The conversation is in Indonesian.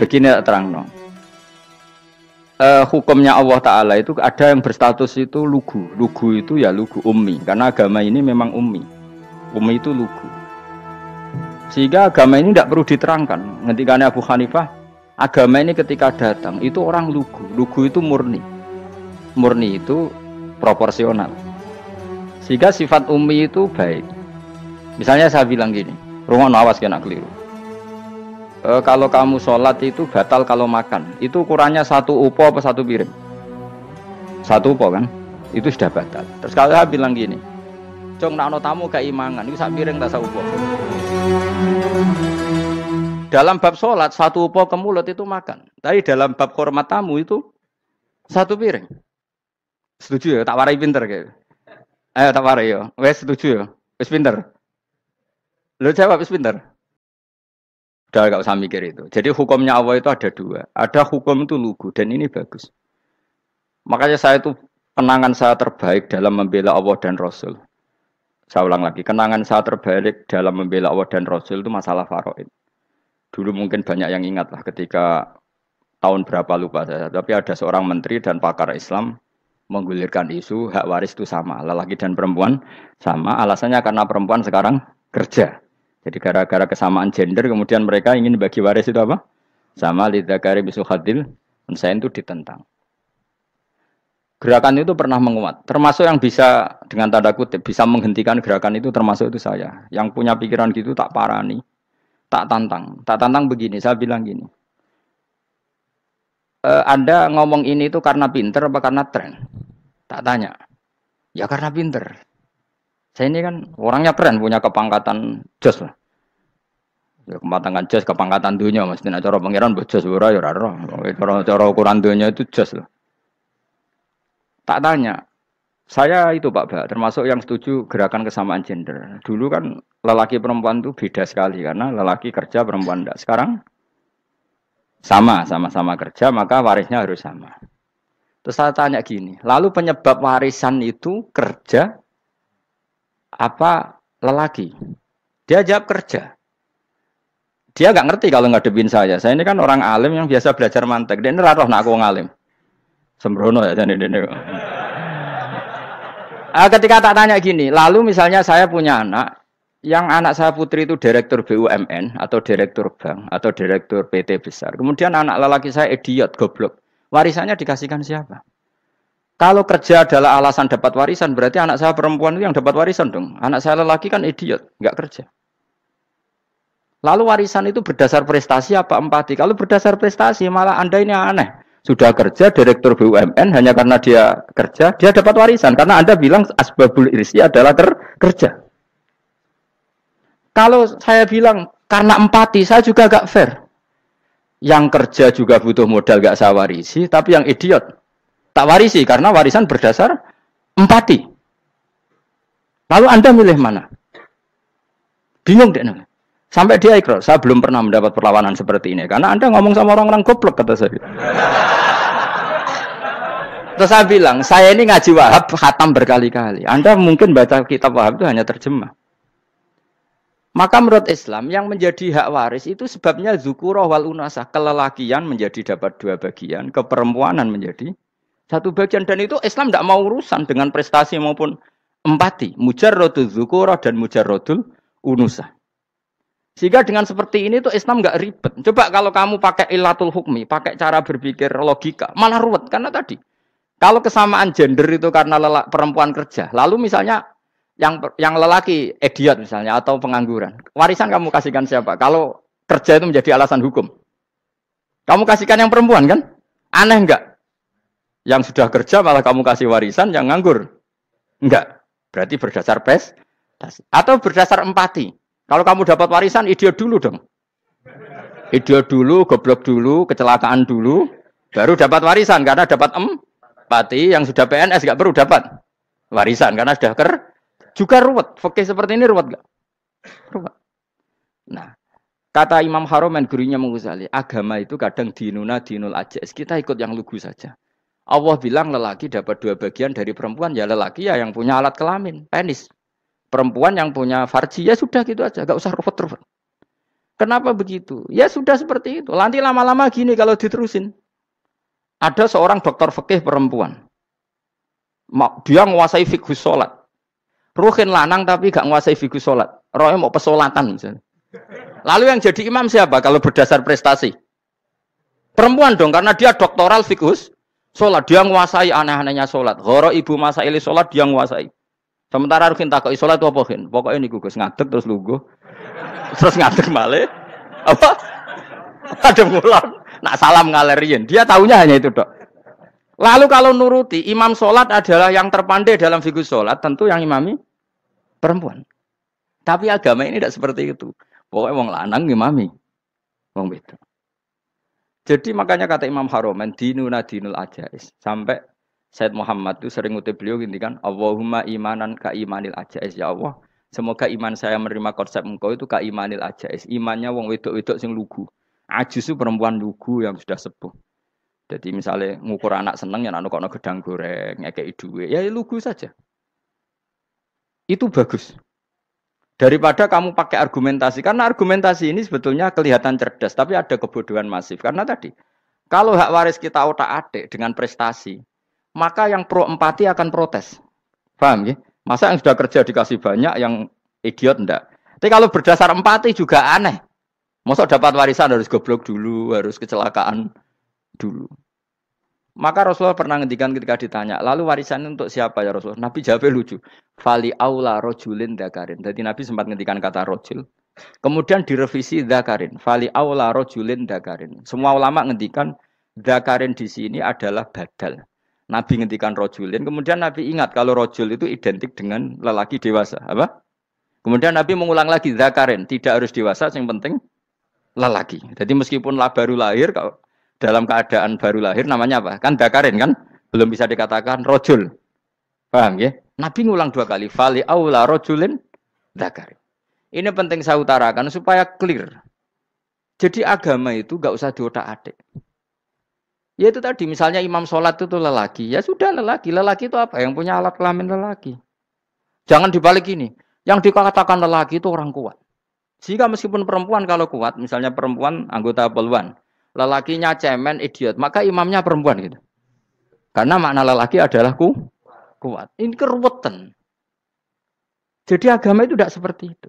Begini terang. Hukumnya Allah Ta'ala itu ada yang berstatus itu lugu. Lugu itu ya lugu ummi. Karena agama ini memang ummi. Ummi itu lugu. Sehingga agama ini tidak perlu diterangkan. Ngendikane Abu Hanifah, agama ini ketika datang itu orang lugu. Lugu itu murni. Murni itu proporsional. Sehingga sifat ummi itu baik. Misalnya saya bilang gini, rungono awas kena keliru. Kalau kamu sholat itu batal kalau makan. Itu ukurannya satu upo apa satu piring? Satu upo kan? Itu sudah batal. Terus kalau saya bilang gini, Cong nak tamu keimangan, itu sak piring tak sak upo. Dalam bab sholat satu upo ke mulut itu makan. Tapi dalam bab hormat tamu itu satu piring. Setuju ya? Tak warai pinter kayak. Ayo tak warai ya. Wes setuju ya? Wes pinter. Lo jawab wes pinter. Udah gak usah mikir itu. Jadi hukumnya Allah itu ada dua. Ada hukum itu lugu dan ini bagus. Makanya saya itu kenangan saya terbaik dalam membela Allah dan Rasul. Saya ulang lagi, kenangan saya terbaik dalam membela Allah dan Rasul itu masalah faraid. Dulu mungkin banyak yang ingat lah ketika tahun berapa lupa saya. Tapi ada seorang menteri dan pakar Islam menggulirkan isu hak waris itu sama. Lelaki dan perempuan sama. Alasannya karena perempuan sekarang kerja. Jadi gara-gara kesamaan gender kemudian mereka ingin bagi waris itu apa? Sama lidzakari bisul hadil unsain itu ditentang. Gerakan itu pernah menguat. Termasuk yang bisa dengan tanda kutip bisa menghentikan gerakan itu termasuk itu saya. Yang punya pikiran gitu tak parani, tak tantang. Tak tantang begini, saya bilang gini. Anda ngomong ini itu karena pinter apa karena tren? Tak tanya. Ya karena pinter. Saya ini kan orangnya keren, punya kepangkatan jos lah. Ya kepangkatan jos, kepangkatan dunia. Mesti cara pangeran bojos ora ya ora. Cara ukuran dunia itu jos lah. Tak tanya. Saya itu Pak Ba, termasuk yang setuju gerakan kesamaan gender. Dulu kan lelaki perempuan itu beda sekali karena lelaki kerja perempuan enggak. Sekarang sama-sama kerja maka warisnya harus sama. Terus saya tanya gini, lalu penyebab warisan itu kerja apa lelaki? Dia jawab kerja. Dia nggak ngerti kalau ngadepin saya. Saya ini kan orang alim yang biasa belajar mantek. Dia ini ratoh nak aku ngalim. Sembrono ya jadi ini. Ketika tak tanya gini, lalu misalnya saya punya anak, yang anak saya putri itu direktur BUMN atau direktur bank atau direktur PT besar. Kemudian anak lelaki saya idiot, goblok. Warisannya dikasihkan siapa? Kalau kerja adalah alasan dapat warisan, berarti anak saya perempuan itu yang dapat warisan dong. Anak saya lelaki kan idiot, nggak kerja. Lalu warisan itu berdasar prestasi apa empati? Kalau berdasar prestasi, malah Anda ini aneh. Sudah kerja, direktur BUMN, hanya karena dia kerja, dia dapat warisan. Karena Anda bilang asbabul irsi adalah kerja. Kalau saya bilang karena empati, saya juga gak fair. Yang kerja juga butuh modal gak saya warisi, tapi yang idiot tak warisi karena warisan berdasar empati. Lalu Anda milih mana? Bingung deh. Sampai dia ikrar, saya belum pernah mendapat perlawanan seperti ini. Karena Anda ngomong sama orang-orang goblok, kata saya. Terus saya bilang, saya ini ngaji Wahab, khatam berkali-kali. Anda mungkin baca kitab Wahab itu hanya terjemah. Maka menurut Islam, yang menjadi hak waris itu sebabnya zukurah wal unasah. Kelelakian menjadi dapat dua bagian, keperempuanan menjadi satu bagian. Dan itu Islam tidak mau urusan dengan prestasi maupun empati. Mujarrodul zukurah dan mujarrodul unusah. Sehingga dengan seperti ini tuh Islam nggak ribet. Coba kalau kamu pakai ilatul hukmi, pakai cara berpikir logika, malah ruwet. Karena tadi, kalau kesamaan gender itu karena perempuan kerja, lalu misalnya yang lelaki idiot misalnya atau pengangguran, warisan kamu kasihkan siapa? Kalau kerja itu menjadi alasan hukum, kamu kasihkan yang perempuan kan? Aneh nggak? Yang sudah kerja malah kamu kasih warisan, yang nganggur? Enggak. Berarti berdasar prestasi atau berdasar empati. Kalau kamu dapat warisan, idiot dulu dong. Idiot dulu, goblok dulu, kecelakaan dulu, baru dapat warisan. Karena dapat empati, yang sudah PNS nggak perlu dapat warisan. Karena sudah juga ruwet. Fikih seperti ini ruwet nggak? Ruwet. Nah, kata Imam Haromen, gurunya Ghazali, agama itu kadang dinuna dinul ajaz. Kita ikut yang lugu saja. Allah bilang lelaki dapat dua bagian dari perempuan, ya lelaki ya yang punya alat kelamin, penis. Perempuan yang punya farji, ya sudah gitu aja, gak usah ruwet-ruwet. Kenapa begitu? Ya sudah seperti itu. Nanti lama-lama gini kalau diterusin. Ada seorang dokter fikih perempuan. Dia menguasai fikih sholat. Ruhin lanang tapi gak menguasai fikih sholat. Rohnya mau pesolatan misalnya. Lalu yang jadi imam siapa kalau berdasar prestasi? Perempuan dong, karena dia doktoral fikih sholat. Dia menguasai aneh-anehnya sholat. Goro ibu masaili sholat dia menguasai. Sementara Ruhin takoi sholat itu apa Ruhin? Pokoknya ini Gus ngadeg terus lugu. Terus ngadeg malih. Apa? Ada ngulang. Nak salam ngalerin. Dia tahunya hanya itu dok. Lalu kalau nuruti imam sholat adalah yang terpandai dalam fikih sholat, tentu yang imami perempuan. Tapi agama ini tidak seperti itu. Pokoknya wong lanang imami, wong beda. Jadi makanya kata Imam Haromen, dinuna dinul ajais. Sampai Said Muhammad itu sering ngutip beliau gini kan, Allahumma imanan ka imanil ajais. Ya Allah, semoga iman saya menerima konsep engkau itu ka imanil ajais. Imannya wong wedok-wedok sing lugu. Ajis itu perempuan lugu yang sudah sepuh. Jadi misalnya ngukur anak seneng ya anak kono gedang goreng, ngekei duit, ya lugu saja. Itu bagus. Daripada kamu pakai argumentasi, karena argumentasi ini sebetulnya kelihatan cerdas, tapi ada kebodohan masif. Karena tadi, kalau hak waris kita otak-atik dengan prestasi, maka yang pro empati akan protes. Paham ya? Masa yang sudah kerja dikasih banyak, yang idiot enggak. Tapi kalau berdasar empati juga aneh. Masa dapat warisan harus goblok dulu, harus kecelakaan dulu. Maka Rasulullah pernah ngendikan ketika ditanya, lalu warisan untuk siapa ya Rasulullah? Nabi jawabnya lucu. Fali aula rojulin dzakarin. Jadi Nabi sempat ngendikan kata rojul. Kemudian direvisi dzakarin. Fali aula rojulin dzakarin. Semua ulama ngendikan dzakarin di sini adalah badal. Nabi ngendikan rojulin. Kemudian Nabi ingat kalau rojul itu identik dengan lelaki dewasa. Apa? Kemudian Nabi mengulang lagi dzakarin. Tidak harus dewasa, yang penting lelaki. Jadi meskipun baru lahir, kalau dalam keadaan baru lahir namanya apa? Kan dakarin kan? Belum bisa dikatakan rojul. Paham ya? Nabi ngulang 2 kali. Fali aula rojulin dakarin. Ini penting saya utarakan supaya clear. Jadi agama itu gak usah diotak-atik. Ya itu tadi misalnya imam sholat itu lelaki. Ya sudah lelaki. Lelaki itu apa? Yang punya alat kelamin lelaki. Jangan dibalik ini. Yang dikatakan lelaki itu orang kuat. Jika meskipun perempuan kalau kuat, misalnya perempuan anggota poluan. Lelakinya cemen, idiot, maka imamnya perempuan gitu. Karena makna lelaki adalah kuat. Ini keruwetan. Jadi agama itu tidak seperti itu.